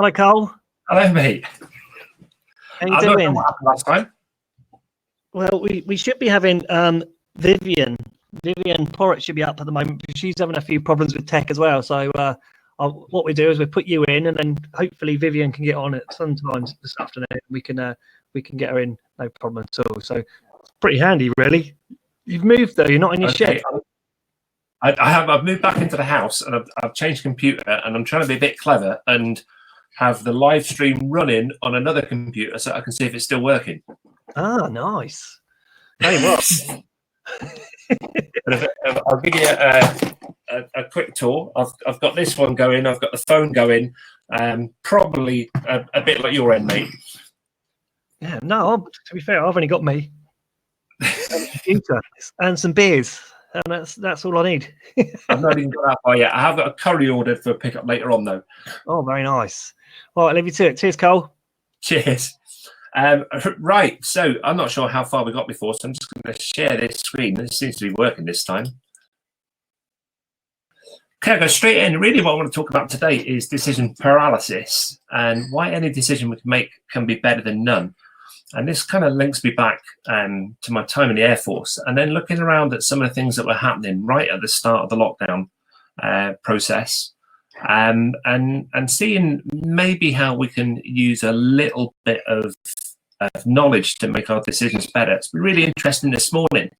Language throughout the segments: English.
Hello, Cole. Hello, mate. How you doing? What happened last time? Well, we should be having Vivian Porritt should be up at the moment, because she's having a few problems with tech as well. So what we do is we put you in, and then hopefully Vivian can get on it sometimes this afternoon. We can get her in, no problem at all. So it's pretty handy, really. You've moved though; you're not in your shed. I've moved back into the house, and I've changed computer, and I'm trying to be a bit clever and have the live stream running on another computer so I can see if it's still working. Ah, nice. Hey, what? I'll give you a quick tour. I've got this one going. I've got the phone going. Probably a bit like your end, mate. Yeah. No, to be fair, I've only got me, a computer, and some beers, and that's all I need. I've not even got that far yet. I have got a curry ordered for pickup later on, though. Oh, very nice. All right, leave you to it. Cheers, Cole. Cheers. Right, so I'm not sure how far we got before, so I'm just going to share this screen. This seems to be working this time. Okay, I'll go straight in. Really what I want to talk about today is decision paralysis and why any decision we can make can be better than none. And this kind of links me back to my time in the Air Force, and then looking around at some of the things that were happening right at the start of the lockdown process. And seeing maybe how we can use a little bit of knowledge to make our decisions better. It's been really interesting this morning.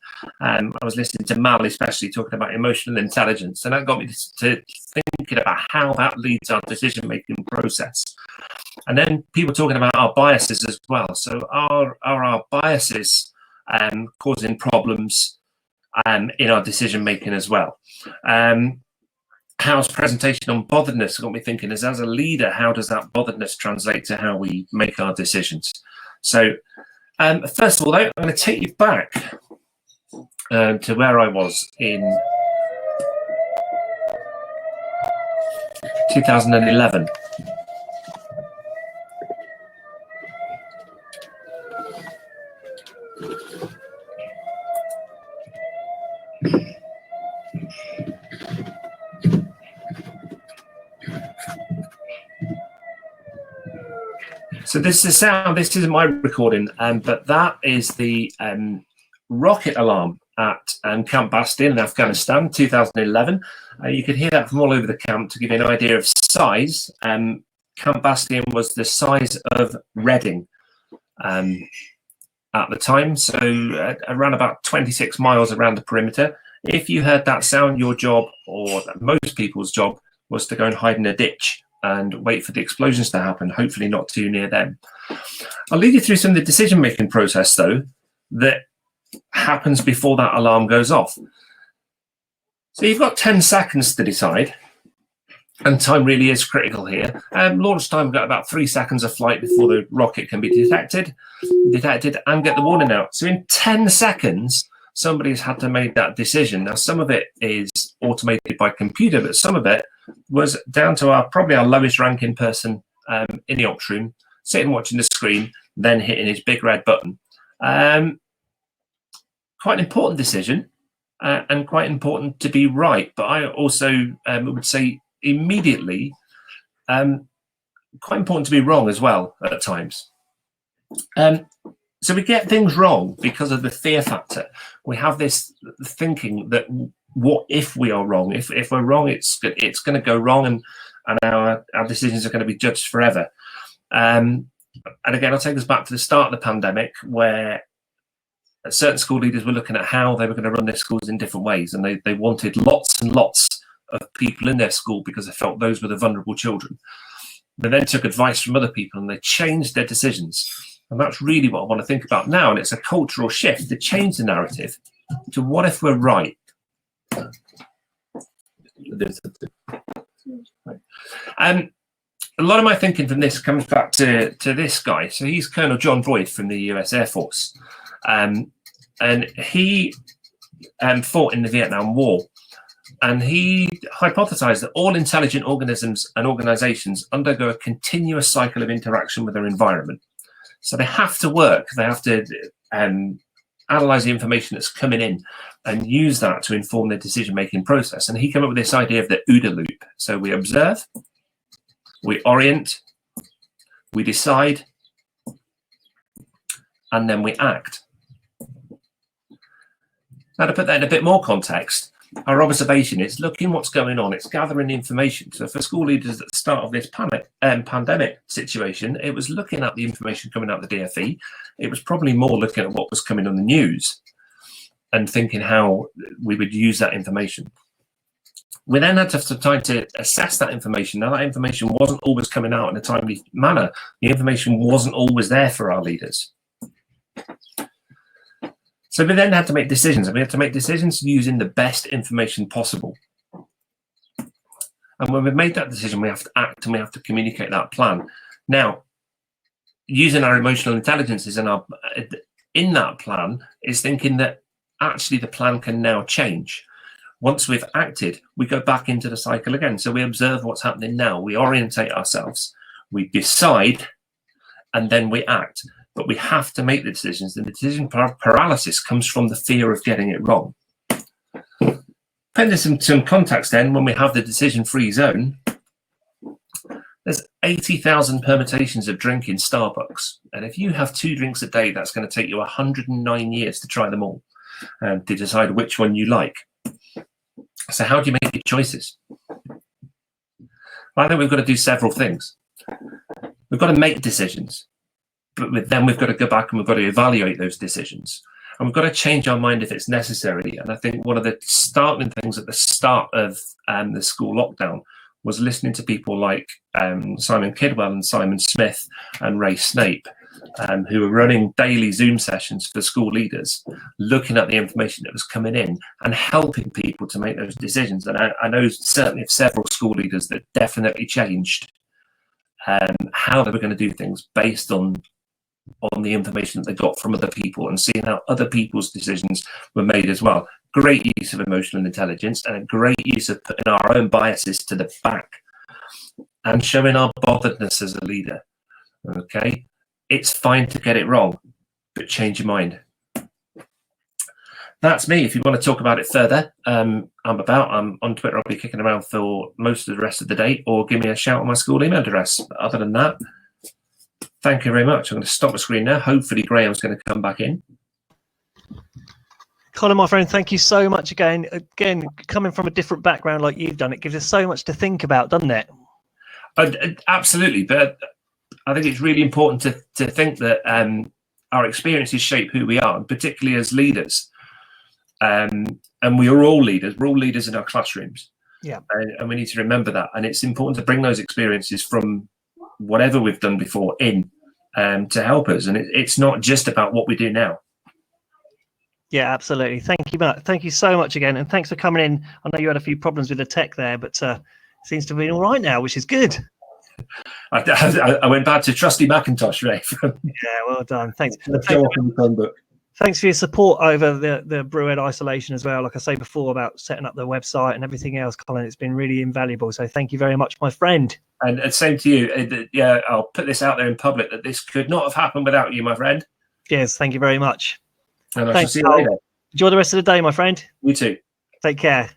I was listening to Mal especially talking about emotional intelligence, and that got me to thinking about how that leads our decision-making process. And then people talking about our biases as well. So are our biases causing problems in our decision-making as well? How's presentation on botheredness got me thinking, as a leader, how does that botheredness translate to how we make our decisions? So first of all, though, I'm going to take you back to where I was in 2011. So this is sound. This isn't my recording, but that is the rocket alarm at Camp Bastion in Afghanistan, 2011. You could hear that from all over the camp. To give you an idea of size, Camp Bastion was the size of Reading at the time, so around about 26 miles around the perimeter. If you heard that sound, your job, or most people's job, was to go and hide in a ditch and wait for the explosions to happen, hopefully not too near them. I'll lead you through some of the decision-making process, though, that happens before that alarm goes off. So you've got 10 seconds to decide, and time really is critical here. Launch time, we've got about 3 seconds of flight before the rocket can be detected and get the warning out. So in 10 seconds, somebody's had to make that decision. Now, some of it is automated by computer, but some of it was down to probably our lowest ranking person in the ops room, sitting watching the screen, then hitting his big red button. Quite an important decision and quite important to be right. But I also would say immediately quite important to be wrong as well at times. So we get things wrong because of the fear factor. We have this thinking that what if we are wrong? If we're wrong, it's going to go wrong, and our decisions are going to be judged forever. And again, I'll take us back to the start of the pandemic, where certain school leaders were looking at how they were going to run their schools in different ways, and they wanted lots and lots of people in their school because they felt those were the vulnerable children. They then took advice from other people and they changed their decisions. And that's really what I want to think about now. And it's a cultural shift to change the narrative to what if we're right? A lot of my thinking from this comes back to this guy. So he's Colonel John Boyd from the US Air Force. And he fought in the Vietnam War. And he hypothesized that all intelligent organisms and organizations undergo a continuous cycle of interaction with their environment. So they have to work, they have to analyze the information that's coming in and use that to inform their decision-making process. And he came up with this idea of the OODA loop. So we observe, we orient, We decide, and then we act. Now, to put that in a bit more context, our observation is looking what's going on. It's gathering information. So for school leaders at the start of this pandemic situation, it was looking at the information coming out of the DFE. It was probably more looking at what was coming on the news and thinking how we would use that information. We then had to have some time to assess that information. Now, that information wasn't always coming out in a timely manner. The information wasn't always there for our leaders. So we then had to make decisions, and we had to make decisions using the best information possible. And when we've made that decision, we have to act and we have to communicate that plan. Now, using our emotional intelligences in that plan is thinking that actually the plan can now change. Once we've acted, we go back into the cycle again. So we observe what's happening now. We orientate ourselves, we decide, and then we act. But we have to make the decisions. And the decision paralysis comes from the fear of getting it wrong. Putting this in some context then, when we have the decision-free zone, there's 80,000 permutations of drink in Starbucks. And if you have 2 drinks a day, that's going to take you 109 years to try them all and to decide which one you like. So how do you make your choices? Well, I think we've got to do several things. We've got to make decisions. But then we've got to go back and we've got to evaluate those decisions. And we've got to change our mind if it's necessary. And I think one of the startling things at the start of the school lockdown was listening to people like Simon Kidwell and Simon Smith and Ray Snape, who were running daily Zoom sessions for school leaders, looking at the information that was coming in and helping people to make those decisions. And I know certainly of several school leaders that definitely changed how they were going to do things based on the information that they got from other people and seeing how other people's decisions were made as well. Great use of emotional intelligence and a great use of putting our own biases to the back and showing our botheredness as a leader. Okay, it's fine to get it wrong, but change your mind. That's me. If you want to talk about it further, I'm on Twitter. I'll be kicking around for most of the rest of the day, or give me a shout on my school email address. But other than that, thank you very much. I'm going to stop the screen now. Hopefully Graham's going to come back in. Colin, my friend, thank you so much again. Again, coming from a different background like you've done, it gives us so much to think about, doesn't it? Absolutely. But I think it's really important to think that our experiences shape who we are, and particularly as leaders. And we are all leaders. We're all leaders in our classrooms. Yeah. And we need to remember that. And it's important to bring those experiences from whatever we've done before in to help us. And it's not just about what we do now. Yeah, absolutely. Thank you, Matt. Thank you so much again. And thanks for coming in. I know you had a few problems with the tech there, but seems to be all right now, which is good. I went back to trusty Macintosh, Ray. Yeah, well done. Thanks. Thanks for your support over the BrewEd isolation as well. Like I say before about setting up the website and everything else, Colin, it's been really invaluable. So thank you very much, my friend. And same to you. Yeah, I'll put this out there in public that this could not have happened without you, my friend. Yes, thank you very much. And I shall see you later. Enjoy the rest of the day, my friend. You too. Take care.